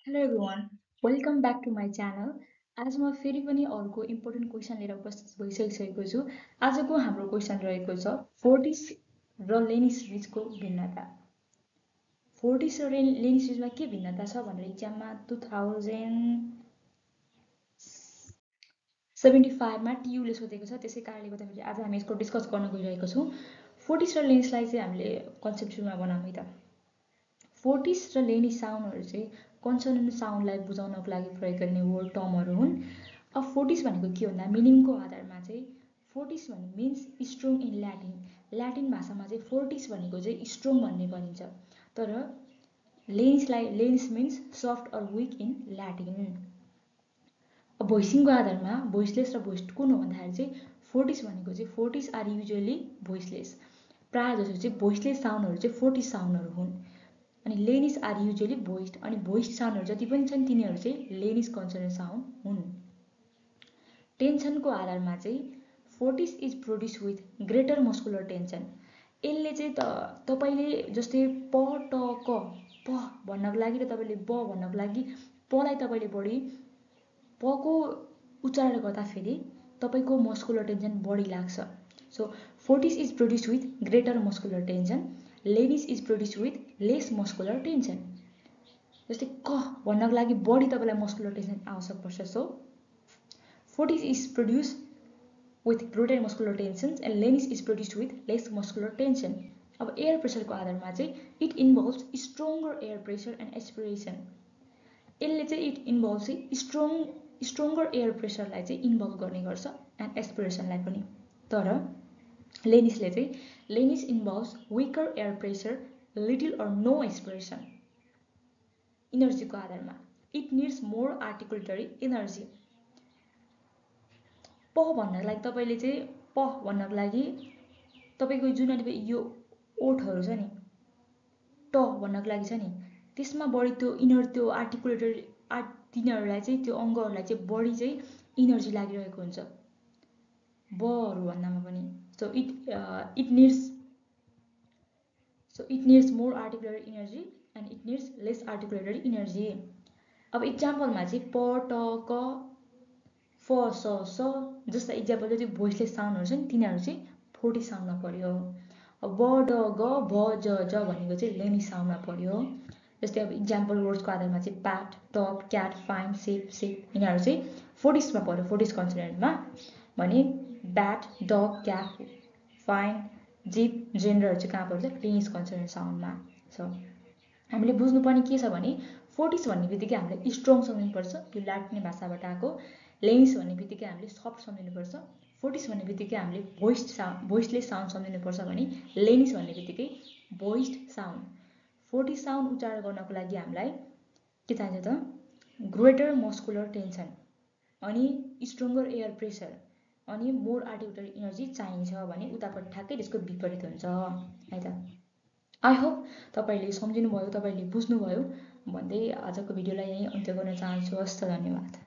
Hello everyone, welcome back to my channel. आज म फेरि पनि अर्को इम्पोर्टेन्ट क्वेसन लिएर उपस्थित भइसकेको छु। आजको हाम्रो क्वेसन रहेको छ फोर्टिस र लेनी सिरिजको भिन्नता। फोर्टिस र लेनी सिरिजमा के भिन्नता छ भनेर एक्जाममा 2075 मा टियुले सोधेको छ। त्यसै कारणले गर्दाखेरि आज हामी यसको डिस्कस गर्न गइरहेको छौँ। फोर्टिस र लेनिसलाई चाहिँ हामीले कन्सेप्ट सुरुमा बनाऊँ है त। फोर्टिस र लेनी साउन्डहरू चाहिँ कन्सोनेन्ट साउन्डलाई बुझाउनको लागि प्रयोग गर्ने वर्ड टर्महरू हुन्। अब फोर्टिस भनेको के भन्दा मिनिङको आधारमा चाहिँ फोर्टिस भन्ने means strong in Latin. Latin भाषामा चाहिँ फोर्टिस भनेको चाहिँ स्ट्रङ भन्ने भनिन्छ। तर lenis means soft or weak in Latin. अब भोइसिङको आधारमा भोइसलेस र भोइस्ड कुन हो भन्दाखेरि चाहिँ फोर्टिस भनेको चाहिँ फोर्टिस आर युजुअली भोइसलेस। प्रायः जसो चाहिँ भोइसलेस साउन्डहरू चाहिँ फोर्टिस साउन्डहरू हुन्। अनि लेनिस आर युजुअली भोइस्ड अनि भोइस्ड साउन्डहरू जति पनि छन् तिनीहरू चाहिँ लेनिस कन्सोनेन्ट साउन्ड हुन्। टेन्सनको आधारमा चाहिँ Fortis is produce with greater muscular tension. यसले चाहिँ तपाईँले जस्तै प ट क प भन्नको लागि र तपाईँले ब भन्नको लागि पलाई तपाईँले बढी पको उच्चारण गर्दाखेरि तपाईँको मस्कुलर टेन्सन बढी लाग्छ। So fortis is produce with greater muscular tension, lenis is produce with less muscular tension. जस्तै क भन्नको लागि बढी तपाईँलाई मस्कुलर टेन्सन आवश्यक पर्छ। So fortis is produce with greater muscular tension and lenis is produce with less muscular tension. अब air प्रेसरको आधारमा चाहिँ it involves stronger air pressure and aspiration. यसले चाहिँ इट इन्भल्भ चाहिँ स्ट्रङ्गर एयर प्रेसरलाई चाहिँ इन्भल्भ गर्ने गर्छ एन्ड एस्पिरेसनलाई पनि। तर लेनिसले चाहिँ lenis involves weaker air pressure, little or no aspiration. इनर्जीको आधारमा it needs more articulatory energy. प भन्नको लागि तपाईँले चाहिँ प भन्नको लागि तपाईँको जुन यो ओठहरू छ नि ट भन्नको लागि छ नि त्यसमा बढी त्यो आर्टिकुलेटरी तिनीहरूलाई चाहिँ त्यो अङ्गहरूलाई चाहिँ बढी चाहिँ इनर्जी लागिरहेको हुन्छ बहरू भन्दामा पनि। So it needs more articulatory energy and it needs less articulatory energy. अब इक्जाम्पलमा चाहिँ प ट क फ स स जस्ता इक्जाम्पल चाहिँ भोइसलेस साउन्डहरू छ नि तिनीहरू चाहिँ फोर्टिस साउन्डमा पऱ्यो। अब ब ड ग भ ज ज भनेको चाहिँ लेनिस साउन्डमा पऱ्यो। जस्तै अब इक्जाम्पल वर्ड्सको आधारमा चाहिँ प्याट, टप, क्याट, फाइन, सेप यिनीहरू चाहिँ फोर्टिसमा पऱ्यो फोर्टिस कन्सोनेन्टमा। भने ब्याट, डग, क्याट, फाइन, जिप, जेन्डरहरू चाहिँ कहाँ पर्छ लेनिस कन्सोनेन्ट साउन्डमा। सो हामीले बुझ्नुपर्ने के छ भने फोर्टिस भन्ने बित्तिकै हामीले स्ट्रङ सम्झिनुपर्छ, यो ल्याटिन भाषाबाट आएको। लेनिस भन्ने बित्तिकै हामीले सफ्ट सम्झिनुपर्छ। फोर्टिस भन्ने बित्तिकै हामीले भोइसलेस साउन्ड सम्झिनुपर्छ भने लेनिस भन्ने बित्तिकै भोइस्ड साउन्ड। फोर्टिस साउन्ड उच्चारण गर्नको लागि हामीलाई के चाहिन्छ त ग्रेटर मस्कुलर टेन्सन अनि स्ट्रङ्गर एयर प्रेसर अनि मोर आर्टिकुलेटरी इनर्जी चाहिन्छ भने उतापट्टि ठ्याक्कै त्यसको विपरीत हुन्छ है त। आई होप तपाईँले सम्झिनुभयो, तपाईँले बुझ्नुभयो भन्दै आजको भिडियोलाई यहीँ अन्त्य गर्न चाहन्छु। हस्त धन्यवाद।